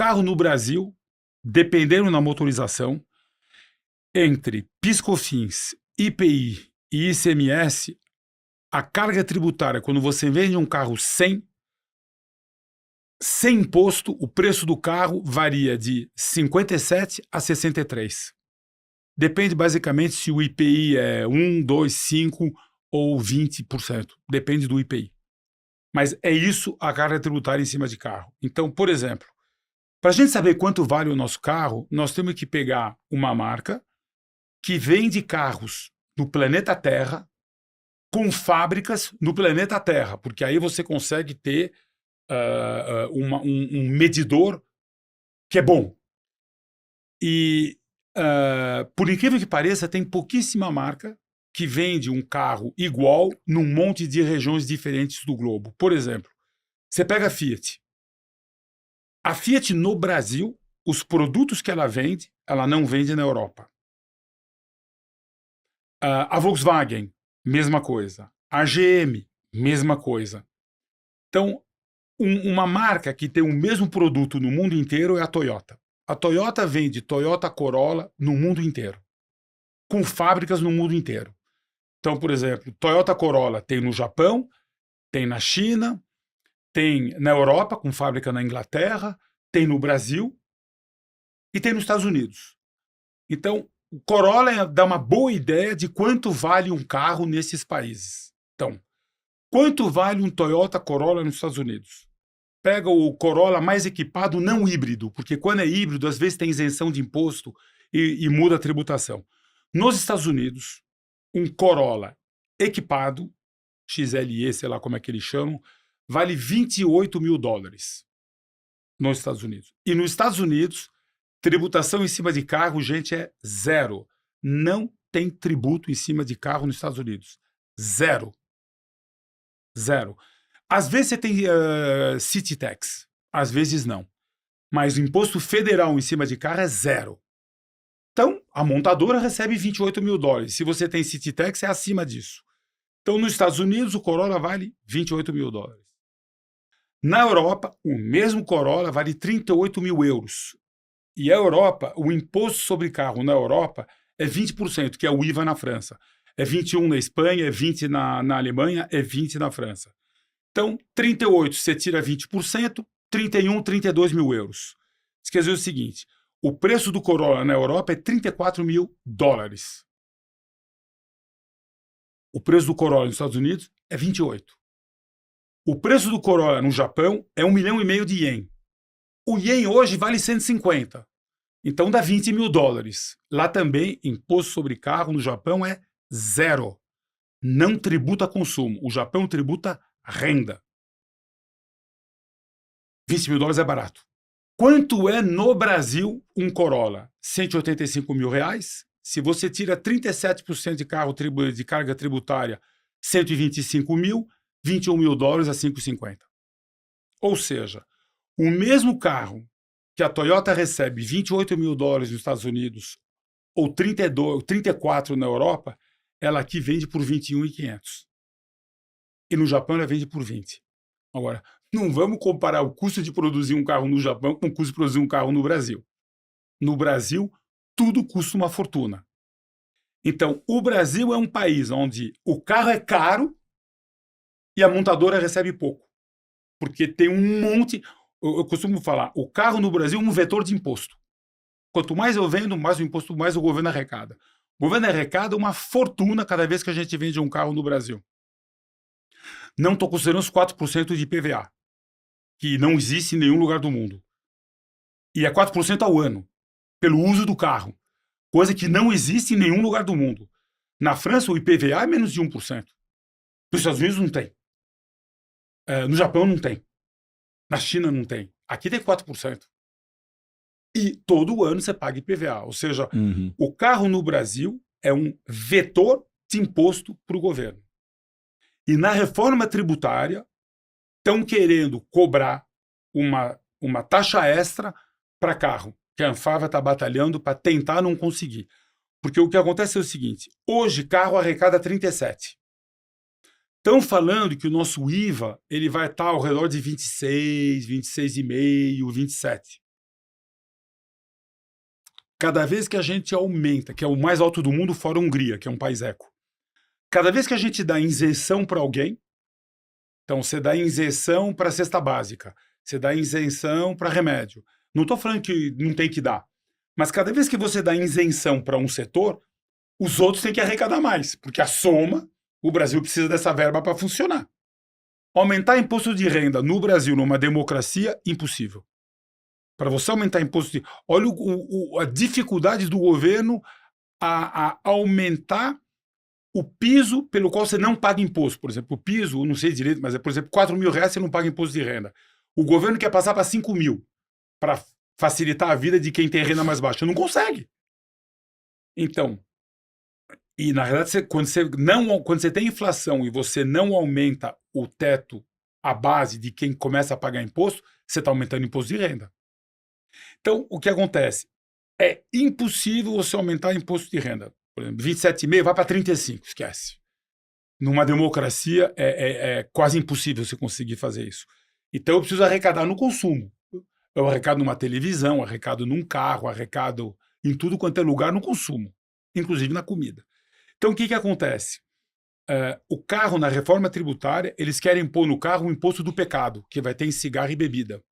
carro no Brasil, dependendo da motorização, entre PIS/COFINS, IPI e ICMS, a carga tributária, quando você vende um carro sem imposto, o preço do carro varia de 57 a 63. Depende basicamente se o IPI é 1, 2, 5 ou 20%. Depende do IPI. Mas é isso a carga tributária em cima de carro. Então, por exemplo, para a gente saber quanto vale o nosso carro, nós temos que pegar uma marca que vende carros no planeta Terra com fábricas no planeta Terra, porque aí você consegue ter um medidor que é bom. E, por incrível que pareça, tem pouquíssima marca que vende um carro igual num monte de regiões diferentes do globo. Por exemplo, você pega a Fiat. A Fiat no Brasil, os produtos que ela vende, ela não vende na Europa. A Volkswagen, mesma coisa. A GM, mesma coisa. Então, uma marca que tem o mesmo produto no mundo inteiro é a Toyota. A Toyota vende Toyota Corolla no mundo inteiro, com fábricas no mundo inteiro. Então, por exemplo, Toyota Corolla tem no Japão, tem na China, tem na Europa, com fábrica na Inglaterra, tem no Brasil e tem nos Estados Unidos. Então, o Corolla dá uma boa ideia de quanto vale um carro nesses países. Então, quanto vale um Toyota Corolla nos Estados Unidos? Pega o Corolla mais equipado, não híbrido, porque quando é híbrido, às vezes tem isenção de imposto e muda a tributação. Nos Estados Unidos, um Corolla equipado, XLE, sei lá como é que eles chamam, vale $28 mil nos Estados Unidos. E nos Estados Unidos, tributação em cima de carro, gente, é zero. Não tem tributo em cima de carro nos Estados Unidos. Zero. Zero. Às vezes você tem city tax, às vezes não. Mas o imposto federal em cima de carro é zero. Então, a montadora recebe $28 mil. Se você tem city tax, é acima disso. Então, nos Estados Unidos, o Corolla vale $28 mil. Na Europa, o mesmo Corolla vale 38 mil euros. E a Europa, o imposto sobre carro na Europa é 20%, que é o IVA na França. É 21% na Espanha, é 20% na Alemanha, é 20% na França. Então, 38, você tira 20%, 31, 32 mil euros. Isso quer dizer o seguinte, o preço do Corolla na Europa é $34 mil. O preço do Corolla nos Estados Unidos é 28. O preço do Corolla no Japão é 1,5 milhão de ien. O ien hoje vale 150. Então dá $20 mil. Lá também, imposto sobre carro no Japão é zero. Não tributa consumo. O Japão tributa renda. $20 mil é barato. Quanto é no Brasil um Corolla? R$185 mil. Se você tira 37% de carga tributária, 125 mil, $21 mil a 5,50. Ou seja, o mesmo carro que a Toyota recebe $28 mil nos Estados Unidos ou 34 na Europa, ela aqui vende por 21.500. E no Japão ela vende por 20. Agora, não vamos comparar o custo de produzir um carro no Japão com o custo de produzir um carro no Brasil. No Brasil, tudo custa uma fortuna. Então, o Brasil é um país onde o carro é caro e a montadora recebe pouco. Porque tem um monte... Eu costumo falar, o carro no Brasil é um vetor de imposto. Quanto mais eu vendo, mais o imposto, mais o governo arrecada. O governo arrecada uma fortuna cada vez que a gente vende um carro no Brasil. Não estou considerando os 4% de IPVA, que não existe em nenhum lugar do mundo. E é 4% ao ano, pelo uso do carro. Coisa que não existe em nenhum lugar do mundo. Na França, o IPVA é menos de 1%. Nos Estados Unidos não tem. No Japão não tem. Na China não tem. Aqui tem 4%. E todo ano você paga IPVA. Ou seja, o carro no Brasil é um vetor de imposto para o governo. E na reforma tributária estão querendo cobrar uma taxa extra para carro, que a Anfávia está batalhando para tentar não conseguir. Porque o que acontece é o seguinte, hoje carro arrecada 37. Estão falando que o nosso IVA ele vai estar ao redor de 26, 26,5, 27. cada vez que a gente aumenta, que é o mais alto do mundo fora a Hungria, que é um país eco, cada vez que a gente dá isenção para alguém, então você dá isenção para cesta básica, você dá isenção para remédio. Não estou falando que não tem que dar, mas cada vez que você dá isenção para um setor, os outros têm que arrecadar mais, porque a soma, o Brasil precisa dessa verba para funcionar. Aumentar imposto de renda no Brasil, numa democracia, impossível. Para você aumentar imposto de... Olha a dificuldade do governo a aumentar o piso pelo qual você não paga imposto. Por exemplo, o piso, eu não sei direito, mas é, por exemplo, R$4.000 você não paga imposto de renda. O governo quer passar para 5.000 para facilitar a vida de quem tem renda mais baixa. Não consegue. Então, e na realidade, quando você tem inflação e você não aumenta o teto, a base de quem começa a pagar imposto, você está aumentando imposto de renda. Então, o que acontece? É impossível você aumentar imposto de renda. Por exemplo, 27,5 vai para 35, esquece. Numa democracia é quase impossível você conseguir fazer isso. Então eu preciso arrecadar no consumo. Eu arrecado numa televisão, arrecado num carro, arrecado em tudo quanto é lugar no consumo, inclusive na comida. Então o que acontece? O carro, na reforma tributária, eles querem pôr no carro o imposto do pecado, que vai ter em cigarro e bebida.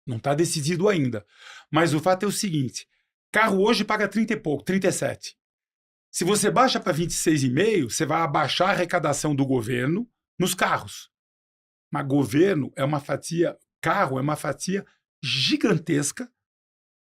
Não está decidido ainda. Mas o fato é o seguinte, carro hoje paga 30 e pouco, 37. Se você baixa para 26,5, você vai abaixar a arrecadação do governo nos carros. Mas governo é uma fatia, carro é uma fatia gigantesca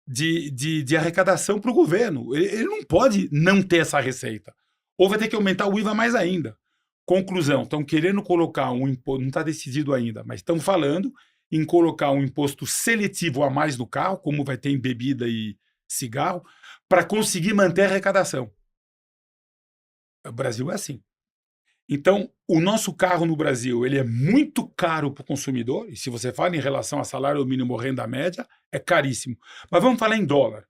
de arrecadação para o governo. Ele não pode não ter essa receita. Ou vai ter que aumentar o IVA mais ainda. Conclusão, estão querendo colocar um imposto, não está decidido ainda, mas estão falando em colocar um imposto seletivo a mais no carro, como vai ter em bebida e cigarro, para conseguir manter a arrecadação. O Brasil é assim. Então, o nosso carro no Brasil ele é muito caro para o consumidor, e se você fala em relação a salário mínimo ou renda média, é caríssimo. Mas vamos falar em dólar.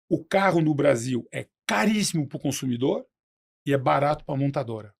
O carro no Brasil é caríssimo para o consumidor e é barato para a montadora.